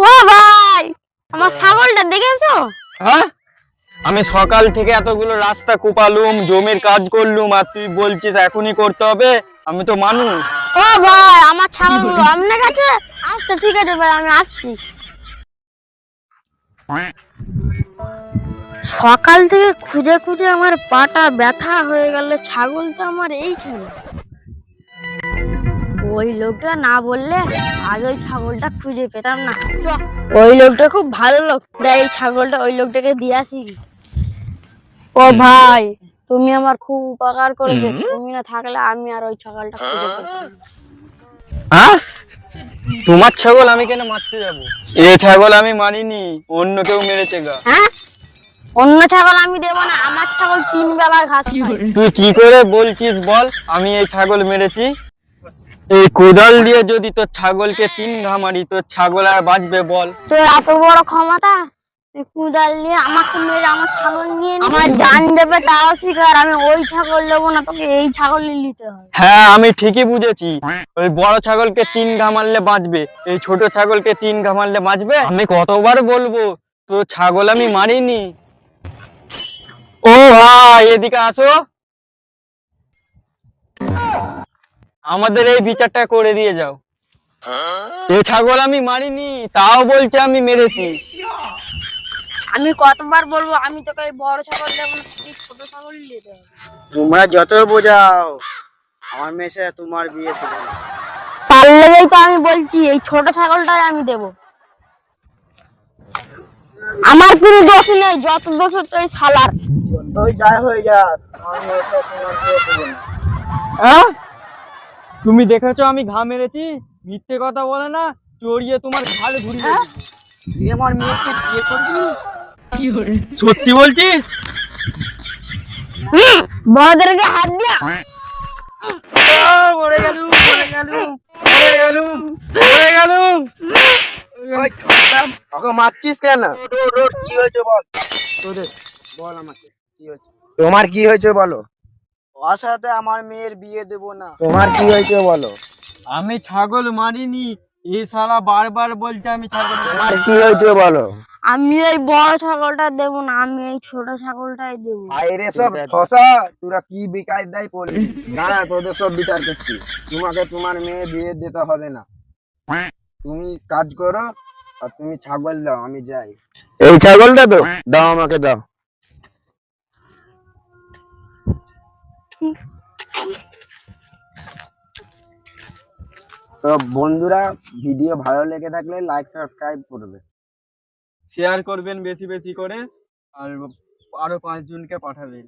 ও ভাই, আমার ছাগলটা দেখেছো? হ্যাঁ, আমি সকাল থেকে এতগুলো রাস্তা কুপালুম, জমির কাজ করলুম, আর তুই বলছিস এখনই করতে হবে? আমি তো মানুষ। ও ভাই, আমার ছাগলগুলো আপনার কাছে। আচ্ছা ঠিক আছে ভাই, আমি আসছি। সকাল থেকে খুঁজে খুঁজে আমার পাটা ব্যথা হয়ে গেল, ছাগলটা আমার এইখানে। ওই লোকটা না বললে আজ ওই ছাগলটা খুঁজে পেতাম না। ওই লোকটা খুব ভালো লোক, এই ছাগলটা ওই লোকটাকে দিয়ে আসি। ও ভাই, তুমি আমার খুব উপকার করেছো, তুমি না থাকলে আমি আর ওই ছাগলটা খুঁজে পেতাম না। হ্যাঁ, তোমার ছাগল আমি কেন মারতে যাবো? এ ছাগল আমি মারিনি, অন্য কেউ মেরেছে গা। হ্যাঁ, অন্য ছাগল আমি দেবো না, আমার ছাগল 3 বেলা ঘাস খায়। তুই কি করে বলছিস বল আমি এই ছাগল মেরেছি? এই কোদাল দিয়ে যদি তোর ছাগলকে 3 ঘা মারি, তোর ছাগল আর বাঁচবে বল? তোর এত বড় ক্ষমতা, তুই কুদাল নিয়ে আমাকে মেরে আমার ছাগল নিয়ে আমার জান দেবে, তাও শিকার। আমি ওই ছাগল দেবো না, তোকে এই ছাগলই নিতে হবে। হ্যাঁ, আমি ঠিকই বুঝেছি। ওই বড় ছাগলকে 3 ঘা মারলে বাঁচবে, এই ছোট ছাগলকে 3 ঘা মারলে বাঁচবে? আমি কতবার বলবো তোর ছাগল আমি মারিনি। ও ভাই, এদিকে আসো, আমাদের এই বিচারটা করে দিয়ে যাও। এই ছাগল আমি মারিনি, তাও বলছে আমি মেরেছি। আমি কতবার বলবো আমি তোকে এই বড় ছাগল দেবো না, তুই ছোট ছাগল নিতে হবে। তোমরা যত বোঝাও আমার মেয়ের সাথে তোমার বিয়ে দেবো না। তার লেগেই তো আমি বলছি এই ছোট ছাগলটাই আমি দেবো। আমার কোনো দোষ নেই, যত দোষ হচ্ছে ওই শালার। যতই যাই হয়ে যাক আমার মেয়ের সাথে তোমার বিয়ে দেবো না। হ্যাঁ, তুমি দেখেছো আমি ঘা মেরেছি? মিথ্যে কথা বলে না, চড়িয়ে তোমার ঘাড় ঘুরিয়ে দেব। তুই আমার মেয়েকে বিয়ে করবি? সত্যি বলছিস? বড়দেরকে হাত দিয়া মরে গেলুম, মরে গেলুম, মরে গেলুম, মরে গেলুম। ওকে মারছিস কেন? কি হয়েছে বল তোদের, বল আমাকে কি হয়েছে। তোমার কি হয়েছে বলো। ওর সাথে আমার মেয়ের বিয়ে দেবো না। তোমার কি হয়েছে বলো। আমি ছাগল মারিনি, এই শালা বারবার বলছে আমি ছাগল তোমার মারিনি। কি হয়েছে বলো। আমি এই বড় ছাগলটা দেবো না, আমি এই ছোট ছাগলটাই দেবো। আরে সব ঠসা, তোরা কি বেকায়দায় পড়লি। দাঁড়া, তোদের সব বিচার করছি। তোমাকে তোমার মেয়ে বিয়ে দিতে হবে না, তুমি কাজ করো আর তুমি ছাগল দাও, আমি যাই। এই ছাগলটা তো দাও, আমাকে দাও। তো বন্ধুরা, ভিডিও ভালো লেগে থাকলে লাইক সাবস্ক্রাইব করবে। শেয়ার করবেন বেশি বেশি করে, আর আরো 5 জনকে পাঠাবেন।